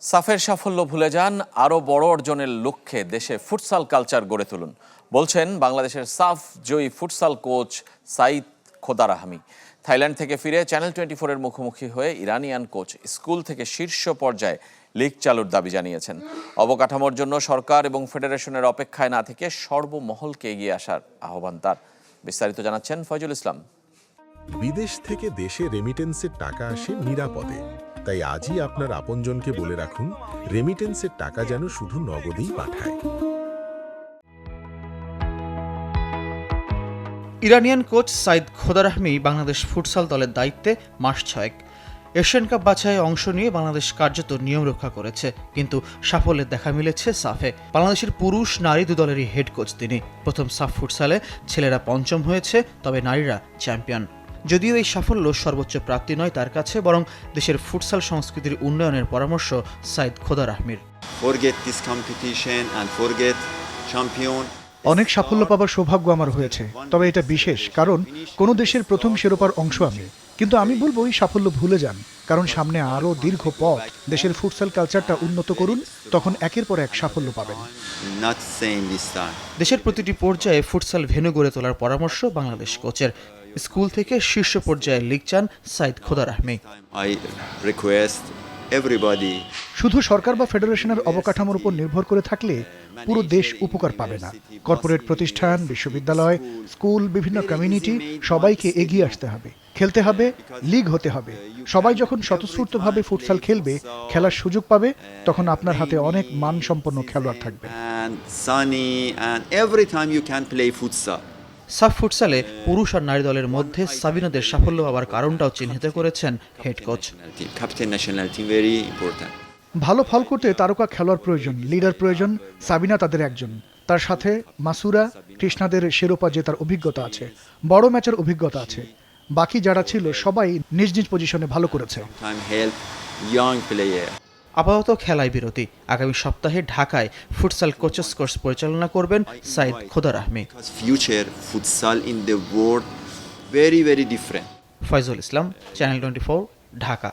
সাফের সাফল্য ভুলে যান, আরও বড় অর্জনের লক্ষ্যে দেশে ফুটসাল কালচার গড়ে তুলুন বলছেন বাংলাদেশের সাফ জয়ী ফুটসাল কোচ সাইদ খোদারাহমি। থাইল্যান্ড থেকে ফিরে চ্যানেল 24-এর মুখোমুখি হয়ে ইরানিয়ান কোচ স্কুল থেকে শীর্ষ পর্যায়ে লিগ চালুর দাবি জানিয়েছেন। অবকাঠামোর জন্য সরকার এবং ফেডারেশনের অপেক্ষায় না থেকে সর্বমহলকে এগিয়ে আসার আহ্বান তার। বিস্তারিত জানাচ্ছেন ফয়জুল ইসলাম। বিদেশ থেকে দেশে রেমিটেন্সের টাকা আসে নিরাপদে, তাই আজই আপনার আপনজনকে বলে রাখুন রেমিটেন্সের টাকা যেন শুধু নগদেই পাঠায়। Iranian coach Saeed Khodarahmi Bangladesh futsal দলের দায়িত্বে মাস 6। এশিয়ান কাপ বাছাইয়ে অংশ নিয়ে বাংলাদেশ কার্যত নিয়ম রক্ষা করেছে, কিন্তু সাফল্যের দেখা মিলেছে সাফে। বাংলাদেশের পুরুষ নারী দু দলেরই হেড কোচ তিনি। প্রথম সাফ ফুটসালে ছেলেরা পঞ্চম হয়েছে, তবে নারীরা চ্যাম্পিয়ন। যদিও এই সাফল্য সর্বোচ্চ প্রাপ্তি নয় তার কাছে, বরং দেশের ফুটসাল সংস্কৃতির উন্নয়নের পরামর্শ সাইদ খোদারাহমির। অনেক সাফল্য পাবার সৌভাগ্য আমার হয়েছে, তবে এটা বিশেষ, কারণ কোনো দেশের প্রথম শিরোপার অংশ আমি। কিন্তু আমি বলবো এই সাফল্য ভুলে যান, কারণ সামনে আরও দীর্ঘ পথ। দেশের ফুটসাল কালচারটা উন্নত করুন, তখন একের পর এক সাফল্য পাবেন। দেশের প্রতিটি পর্যায়ে ফুটসাল ভেন্যু গড়ে তোলার পরামর্শ বাংলাদেশ কোচের। স্কুল থেকে শীর্ষ পর্যায়ে লিগ চান সাইদ খোদারাহমি। শুধু সরকার বা ফেডারেশনের অবকাঠামোর উপর নির্ভর করে থাকলে পুরো দেশ উপকার পাবে না। কর্পোরেট প্রতিষ্ঠান, বিশ্ববিদ্যালয়, স্কুল, বিভিন্ন কমিউনিটি সবাইকে এগিয়ে আসতে হবে, খেলতে হবে, লিগ হতে হবে। সবাই যখন স্বতঃস্ফূর্তভাবে ফুটসাল খেলবে, খেলার সুযোগ পাবে, তখন আপনার হাতে অনেক মানসম্পন্ন খেলোয়াড় থাকবে। সাফ ফুটসালে পুরুষ আর নারী দলের মধ্যে সাবিনাদের সাফল্য পাওয়ার কারণটাও চিহ্নিত করেছেন হেড কোচ। ভালো ফল করতে তারকা খেলোয়াড় প্রয়োজন, লিডার প্রয়োজন। সাবিনা তাদের একজন। তার সাথে মাসুরা, কৃষ্ণাদের শিরোপা জেতার অভিজ্ঞতা আছে, বড় ম্যাচের অভিজ্ঞতা আছে। বাকি যারা ছিল সবাই নিজ নিজ পজিশনে ভালো করেছে। আপাতত খেলায় বিরতি। আগামী সপ্তাহে ঢাকায় ফুটসাল কোচেস কোর্স পরিচালনা করবেন সাইদ খোদারাহমি। ফয়জুল ইসলাম, চ্যানেল 24, ঢাকা।